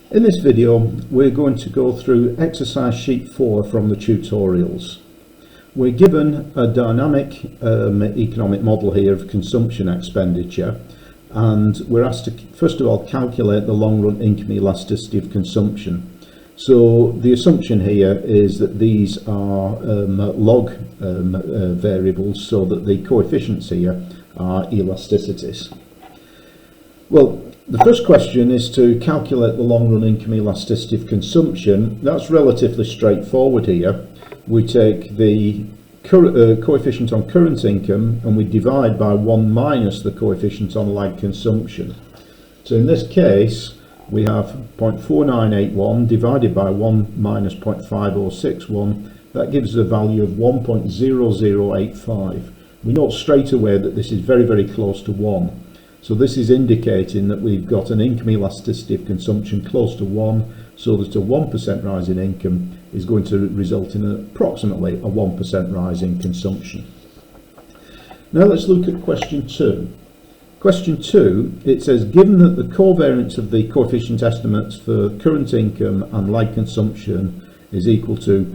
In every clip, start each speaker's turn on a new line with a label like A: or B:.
A: In this video we're going to go through exercise sheet 4 from the tutorials. We're given a dynamic economic model here of consumption expenditure, and we're asked to first of all calculate the long run income elasticity of consumption. So the assumption here is that these are log variables, so that the coefficients here are elasticities. Well, the first question is to calculate the long run income elasticity of consumption. That's relatively straightforward here. We take the coefficient on current income and we divide by 1 minus the coefficient on lag consumption. So in this case we have 0.4981 divided by 1 minus 0.5061. That gives us a value of 1.0085. We note straight away that this is very close to 1. So this is indicating that we've got an income elasticity of consumption close to 1, so that a 1% rise in income is going to result in approximately a 1% rise in consumption. Now let's look at question 2. Question 2, it says, given that the covariance of the coefficient estimates for current income and lag consumption is equal to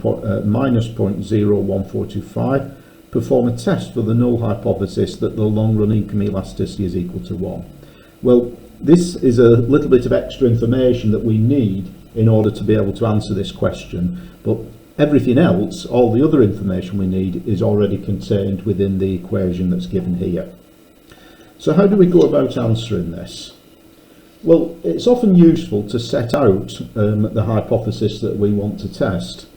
A: minus 0.01425, perform a test for the null hypothesis that the long run income elasticity is equal to 1. Well, this is a little bit of extra information that we need in order to be able to answer this question, but everything else, all the other information we need, is already contained within the equation that's given here. So how do we go about answering this? Well, it's often useful to set out the hypothesis that we want to test.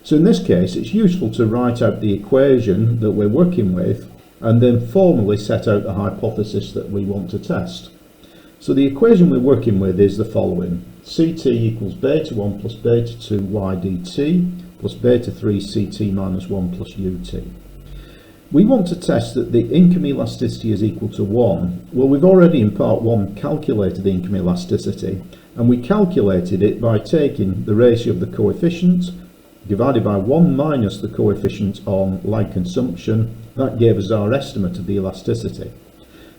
A: So in this case, it's useful to write out the equation that we're working with and then formally set out the hypothesis that we want to test. So the equation we're working with is the following: Ct equals beta 1 plus beta 2 y dt plus beta 3 Ct minus 1 plus ut. We want to test that the income elasticity is equal to 1. Well, we've already in part 1 calculated the income elasticity, and we calculated it by taking the ratio of the coefficient divided by 1 minus the coefficient on lag consumption. That gave us our estimate of the elasticity.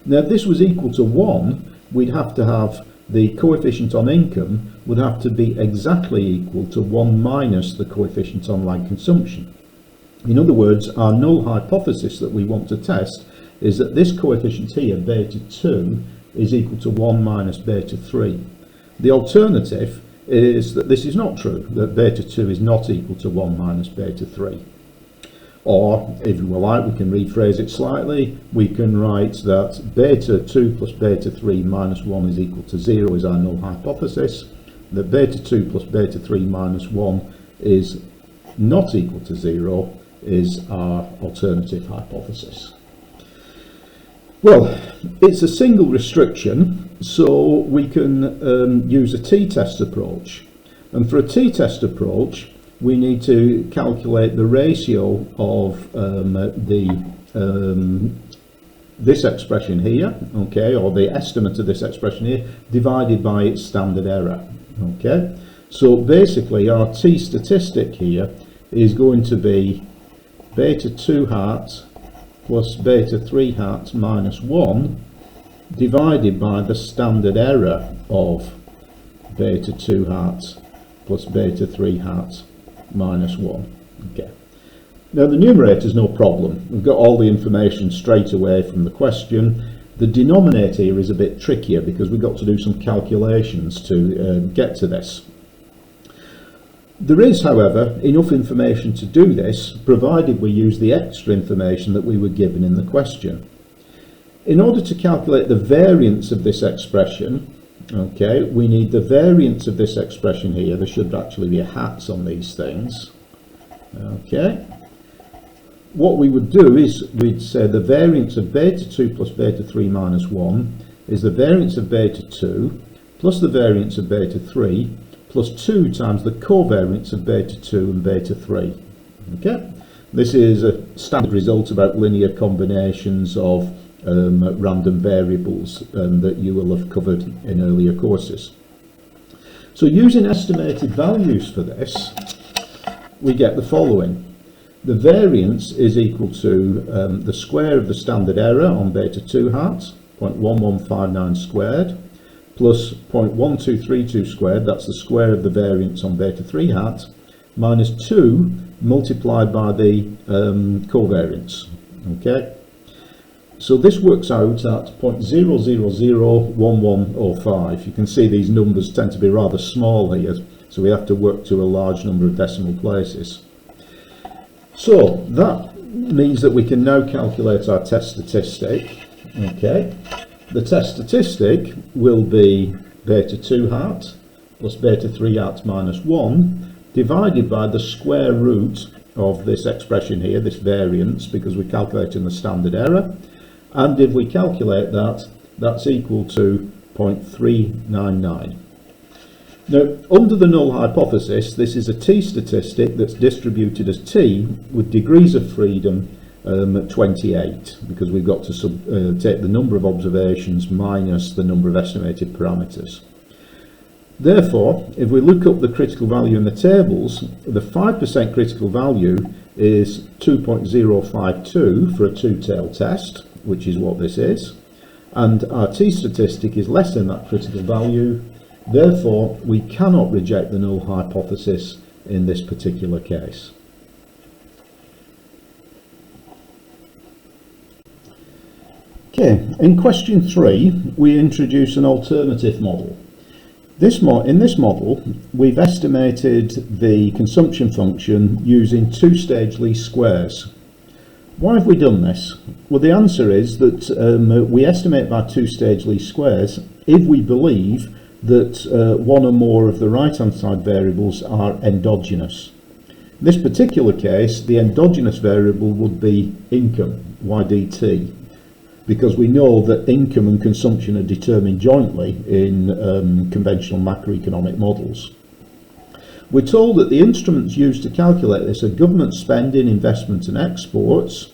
A: Now if this was equal to 1, we'd have to have the coefficient on income would have to be exactly equal to 1 minus the coefficient on lag consumption. In other words, our null hypothesis that we want to test is that this coefficient here, beta 2, is equal to 1 minus beta 3. The alternative is that this is not true, that beta 2 is not equal to 1 minus beta 3. Or, if we like, we can rephrase it slightly. We can write that beta 2 plus beta 3 minus 1 is equal to 0 is our null hypothesis, that beta 2 plus beta 3 minus 1 is not equal to 0 is our alternative hypothesis. Well, it's a single restriction, so we can use a t-test approach. And for a t-test approach, we need to calculate the ratio of this expression here, okay, or the estimate of this expression here, divided by its standard error. Okay, so basically our t statistic here is going to be beta 2 hat plus beta 3 hat minus 1 divided by the standard error of beta 2 hat plus beta 3 hat minus 1. Okay. Now the numerator is no problem. We've got all the information straight away from the question. The denominator here is a bit trickier because we've got to do some calculations to get to this. There is, however, enough information to do this, provided we use the extra information that we were given in the question. In order to calculate the variance of this expression, okay, we need the variance of this expression here. There should actually be a hats on these things. Okay. What we would do is we'd say the variance of beta 2 plus beta 3 minus 1 is the variance of beta 2 plus the variance of beta 3 plus 2 times the covariance of beta 2 and beta 3. Okay. This is a standard result about linear combinations of random variables that you will have covered in earlier courses. So using estimated values for this, we get the following. The variance is equal to the square of the standard error on beta 2 hat, 0.1159 squared, plus 0.1232 squared, that's the square of the variance on beta 3 hat, minus 2 multiplied by the covariance. Okay, so this works out at 0.0001105. You can see these numbers tend to be rather small here, so we have to work to a large number of decimal places. So that means that we can now calculate our test statistic. Okay, the test statistic will be beta 2 hat plus beta 3 hat minus 1 divided by the square root of this expression here, this variance, because we're calculating the standard error. And if we calculate that, that's equal to 0.399. Now, under the null hypothesis, this is a t statistic that's distributed as t with degrees of freedom at 28, because we've got to take the number of observations minus the number of estimated parameters. Therefore, if we look up the critical value in the tables, the 5% critical value is 2.052 for a two-tailed test, which is what this is, and our t statistic is less than that critical value. Therefore, we cannot reject the null hypothesis in this particular case. Okay, in question 3, we introduce an alternative model. In this model, we've estimated the consumption function using two-stage least squares. Why have we done this? Well, the answer is that we estimate by two-stage least squares if we believe that one or more of the right-hand side variables are endogenous. In this particular case, the endogenous variable would be income, YDT, because we know that income and consumption are determined jointly in conventional macroeconomic models. We're told that the instruments used to calculate this are government spending, investment and exports,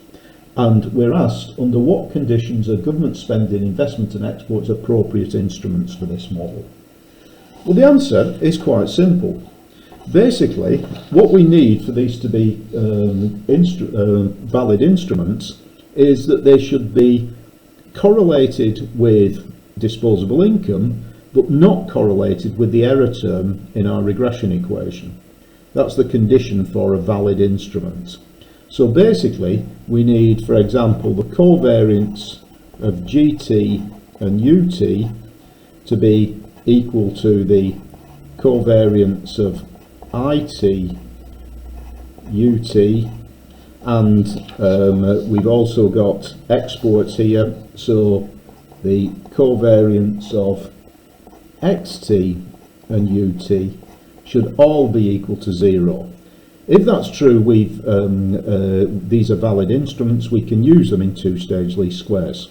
A: and we're asked under what conditions are government spending, investment and exports appropriate instruments for this model. Well, the answer is quite simple. Basically, what we need for these to be valid instruments is that they should be correlated with disposable income, but not correlated with the error term in our regression equation. That's the condition for a valid instrument. So basically, we need, for example, the covariance of GT and UT to be equal to the covariance of IT, UT, and we've also got exports here, so the covariance of XT and UT should all be equal to 0. If that's true, these are valid instruments, we can use them in two-stage least squares.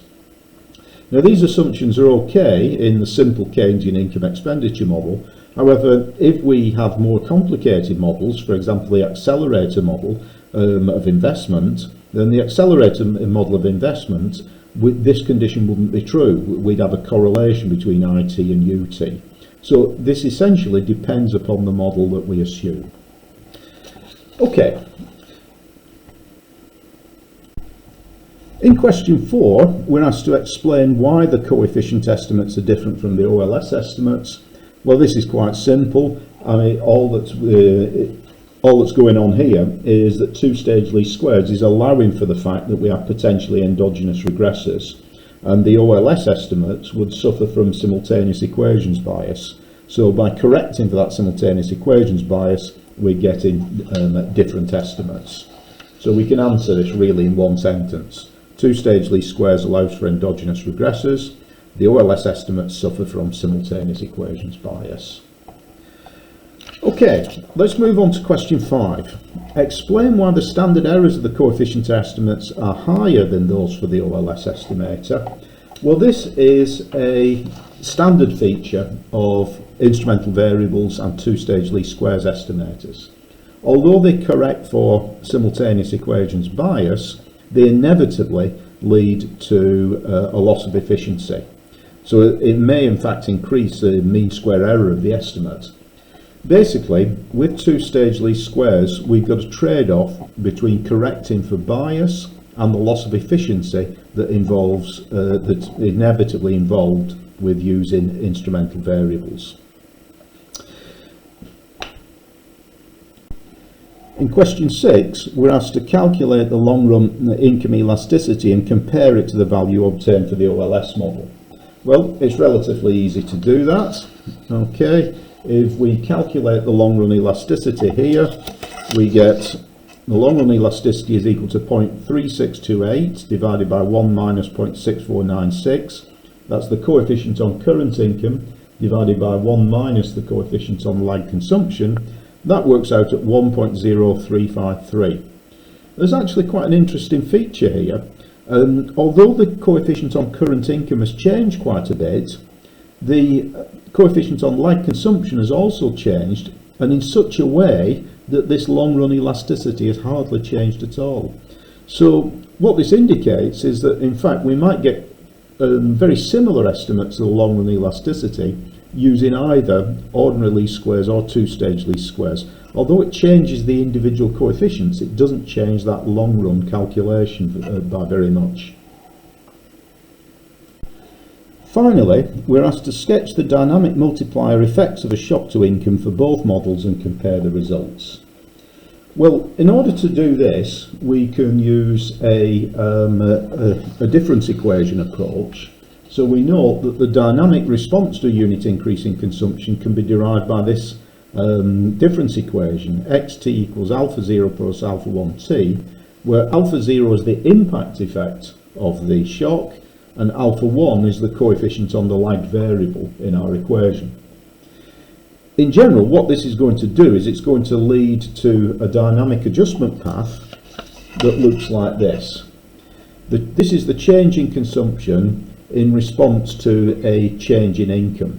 A: Now, these assumptions are okay in the simple Keynesian income expenditure model. However, if we have more complicated models, for example the accelerator model of investment, then the accelerator model of investment, this condition wouldn't be true. We'd have a correlation between IT and UT. So this essentially depends upon the model that we assume. Okay. In question 4, we're asked to explain why the coefficient estimates are different from the OLS estimates. Well, this is quite simple. I mean, all that's going on here is that two-stage least squares is allowing for the fact that we have potentially endogenous regressors, and the OLS estimates would suffer from simultaneous equations bias. So by correcting for that simultaneous equations bias, we're getting different estimates. So we can answer this really in one sentence. Two-stage least squares allows for endogenous regressors. The OLS estimates suffer from simultaneous equations bias. Okay, let's move on to question 5. Explain why the standard errors of the coefficient estimates are higher than those for the OLS estimator. Well, this is a standard feature of instrumental variables and two-stage least squares estimators. Although they correct for simultaneous equations bias, they inevitably lead to a loss of efficiency. So it may in fact increase the mean square error of the estimate. Basically, with two-stage least squares, we've got a trade-off between correcting for bias and the loss of efficiency that involves that's inevitably involved with using instrumental variables. In question 6, we're asked to calculate the long-run income elasticity and compare it to the value obtained for the OLS model. Well, it's relatively easy to do that. Okay, if we calculate the long-run elasticity here, we get the long-run elasticity is equal to 0.3628 divided by 1 minus 0.6496. That's the coefficient on current income divided by 1 minus the coefficient on lagged consumption. That works out at 1.0353. There's actually quite an interesting feature here. Although the coefficient on current income has changed quite a bit, the coefficient on lagged consumption has also changed, and in such a way that this long-run elasticity has hardly changed at all. So what this indicates is that in fact we might get very similar estimates of the long-run elasticity using either ordinary least squares or two-stage least squares. Although it changes the individual coefficients, it doesn't change that long-run calculation by very much. Finally, we're asked to sketch the dynamic multiplier effects of a shock to income for both models and compare the results. Well, in order to do this, we can use a difference equation approach. So we know that the dynamic response to a unit increase in consumption can be derived by this difference equation, xt equals alpha 0 plus alpha 1t, where alpha 0 is the impact effect of the shock and alpha 1 is the coefficient on the lagged variable in our equation. In general, what this is going to do is it's going to lead to a dynamic adjustment path that looks like this. This is the change in consumption in response to a change in income.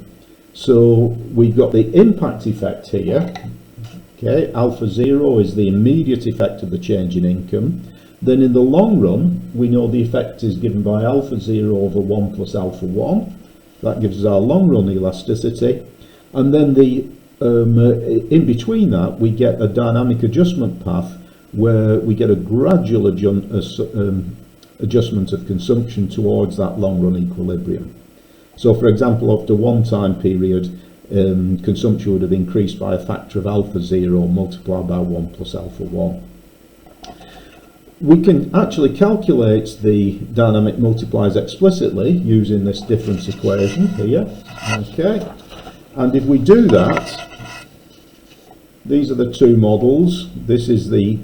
A: So we've got the impact effect here. Okay, alpha 0 is the immediate effect of the change in income. Then in the long run, we know the effect is given by alpha 0 over 1 plus alpha 1. That gives us our long run elasticity. And then in between that, we get a dynamic adjustment path where we get a gradual adjustment of consumption towards that long run equilibrium. So for example, after one time period, consumption would have increased by a factor of alpha 0 multiplied by 1 plus alpha 1. We can actually calculate the dynamic multipliers explicitly using this difference equation here. Okay, and if we do that, these are the two models. This is the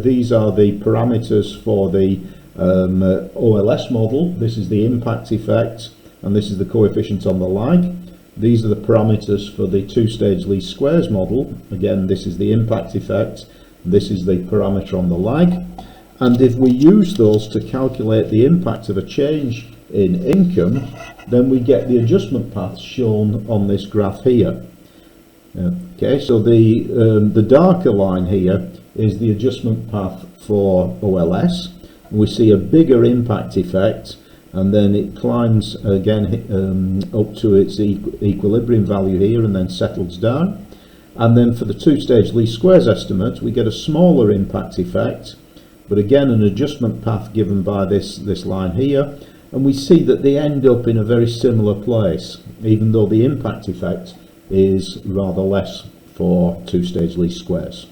A: these are the parameters for the OLS model. This is the impact effect, and this is the coefficient on the lag. These are the parameters for the two-stage least squares model. Again, this is the impact effect, this is the parameter on the lag. And if we use those to calculate the impact of a change in income, then we get the adjustment path shown on this graph here. Okay, so the darker line here is the adjustment path for OLS. We see a bigger impact effect, and then it climbs again up to its equilibrium value here and then settles down. And then for the two-stage least squares estimate, we get a smaller impact effect, but again an adjustment path given by this line here, and we see that they end up in a very similar place, even though the impact effect is rather less for two-stage least squares.